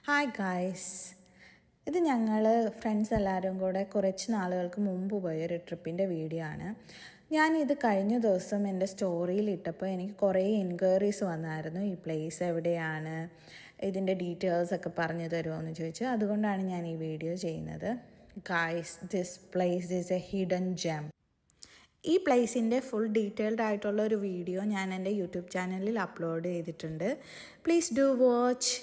Hi guys, ഇത് ഞങ്ങൾ friends എല്ലാവരും കൂടെ കുറച്ച് നാളുകൾക്ക് മുമ്പ് പോയൊരു ട്രിപ്പിൻ്റെ വീഡിയോ ആണ്. ഞാനിത് കഴിഞ്ഞ ദിവസം എൻ്റെ സ്റ്റോറിയിൽ ഇട്ടപ്പോൾ എനിക്ക് കുറേ എൻക്വയറീസ് വന്നായിരുന്നു. ഈ പ്ലേസ് എവിടെയാണ്, ഇതിൻ്റെ ഡീറ്റെയിൽസൊക്കെ പറഞ്ഞു തരുമോ എന്ന് ചോദിച്ചു. അതുകൊണ്ടാണ് ഞാൻ ഈ വീഡിയോ ചെയ്യുന്നത്. Guys, this place is a hidden gem. ഈ പ്ലേസിൻ്റെ ഫുൾ ഡീറ്റെയിൽഡ് ആയിട്ടുള്ള ഒരു വീഡിയോ ഞാൻ എൻ്റെ യൂട്യൂബ് ചാനലിൽ അപ്ലോഡ് ചെയ്തിട്ടുണ്ട്. Please do watch.